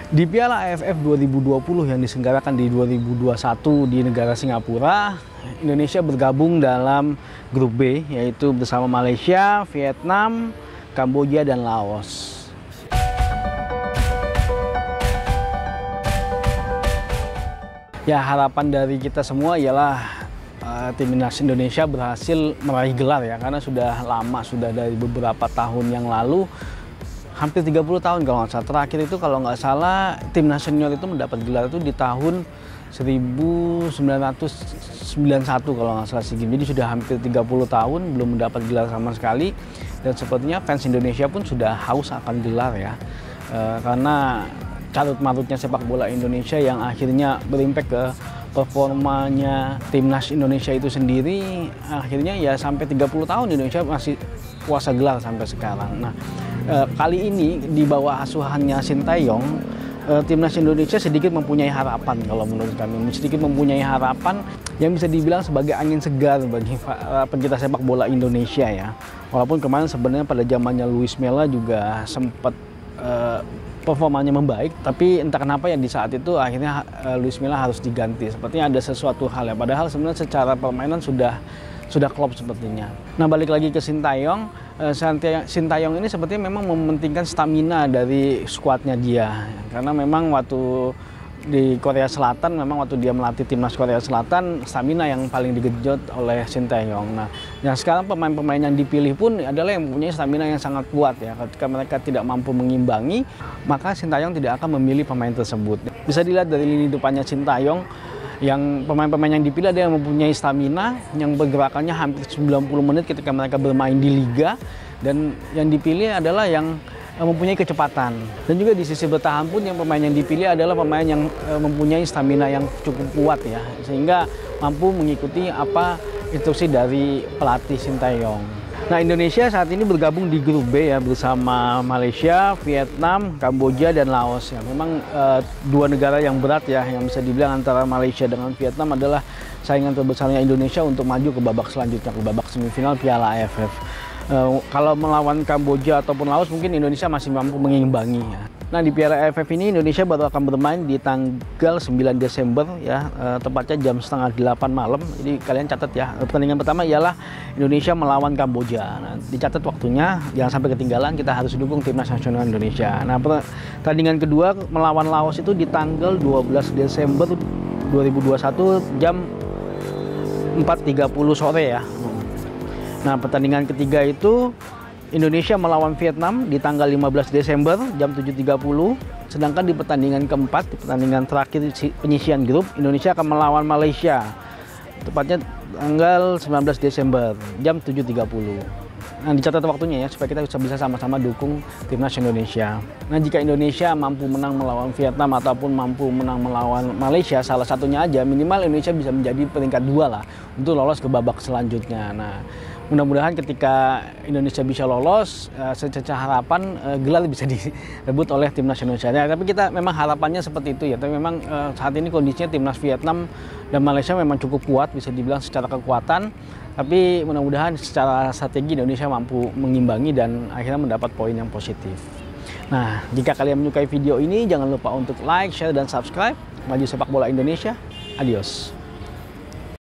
Di Piala AFF 2020 yang diselenggarakan di 2021 di negara Singapura, Indonesia bergabung dalam grup B, yaitu bersama Malaysia, Vietnam, Kamboja, dan Laos. Ya, harapan dari kita semua ialah timnas Indonesia berhasil meraih gelar ya, karena sudah lama, sudah dari beberapa tahun yang lalu, hampir 30 tahun kalau nggak salah. Terakhir itu kalau nggak salah timnas senior itu mendapat gelar itu di tahun 1991 kalau nggak salah SEA Games. Jadi sudah hampir 30 tahun belum mendapat gelar sama sekali, dan sepertinya fans Indonesia pun sudah haus akan gelar ya, karena carut marutnya sepak bola Indonesia yang akhirnya berimpact ke performanya timnas Indonesia itu sendiri. Akhirnya ya sampai 30 tahun Indonesia masih puasa gelar sampai sekarang. Nah, kali ini di bawah asuhannya Sintayong, timnas Indonesia sedikit mempunyai harapan kalau menurut kami. Sedikit mempunyai harapan yang bisa dibilang sebagai angin segar bagi pencinta sepak bola Indonesia ya. Walaupun kemarin sebenarnya pada zamannya Luis Milla juga sempat performanya membaik, tapi entah kenapa ya di saat itu akhirnya Luis Milla harus diganti. Sepertinya ada sesuatu hal ya, padahal sebenarnya secara permainan sudah klop sepertinya. Nah, balik lagi ke Sintayong. Sintayong ini sepertinya memang mementingkan stamina dari skuadnya dia, karena memang waktu di Korea Selatan, memang waktu dia melatih timnas Korea Selatan, stamina yang paling digenjot oleh Sintayong. Nah, yang sekarang pemain-pemain yang dipilih pun adalah yang mempunyai stamina yang sangat kuat ya. Ketika mereka tidak mampu mengimbangi, maka Sintayong tidak akan memilih pemain tersebut. Bisa dilihat dari lini depannya Sintayong, yang pemain-pemain yang dipilih ada yang mempunyai stamina, yang pergerakannya hampir 90 menit ketika mereka bermain di liga, dan yang dipilih adalah yang mempunyai kecepatan. Dan juga di sisi bertahan pun yang pemain yang dipilih adalah pemain yang mempunyai stamina yang cukup kuat ya, sehingga mampu mengikuti apa instruksi dari pelatih Sintayong. Nah, Indonesia saat ini bergabung di grup B ya, bersama Malaysia, Vietnam, Kamboja, dan Laos ya. Memang dua negara yang berat ya, yang bisa dibilang antara Malaysia dengan Vietnam adalah saingan terbesarnya Indonesia untuk maju ke babak selanjutnya, ke babak semifinal Piala AFF. Kalau melawan Kamboja ataupun Laos mungkin Indonesia masih mampu mengimbangi ya. Nah, di Piala AFF ini Indonesia baru akan bermain di tanggal 9 Desember ya, tepatnya jam 7:30 malam. Jadi kalian catat ya, pertandingan pertama ialah Indonesia melawan Kamboja. Nah, dicatat waktunya, jangan sampai ketinggalan, kita harus dukung timnas nasional Indonesia. Nah, pertandingan kedua melawan Laos itu di tanggal 12 Desember 2021 jam 4:30 sore ya. Nah, pertandingan ketiga itu Indonesia melawan Vietnam di tanggal 15 Desember jam 7:30. Sedangkan di pertandingan keempat, di pertandingan terakhir penyisian grup, Indonesia akan melawan Malaysia tepatnya tanggal 19 Desember jam 7:30. Nah, dicatat waktunya ya, supaya kita bisa sama-sama dukung timnas Indonesia. Nah, jika Indonesia mampu menang melawan Vietnam ataupun mampu menang melawan Malaysia, salah satunya aja, minimal Indonesia bisa menjadi peringkat 2 lah untuk lolos ke babak selanjutnya. Nah, mudah-mudahan ketika Indonesia bisa lolos, secara harapan gelar bisa direbut oleh timnas Indonesia. Ya, tapi kita memang harapannya seperti itu ya. Tapi memang saat ini kondisinya timnas Vietnam dan Malaysia memang cukup kuat, bisa dibilang secara kekuatan. Tapi mudah-mudahan secara strategi Indonesia mampu mengimbangi dan akhirnya mendapat poin yang positif. Nah, jika kalian menyukai video ini, jangan lupa untuk like, share, dan subscribe. Maju sepak bola Indonesia. Adios.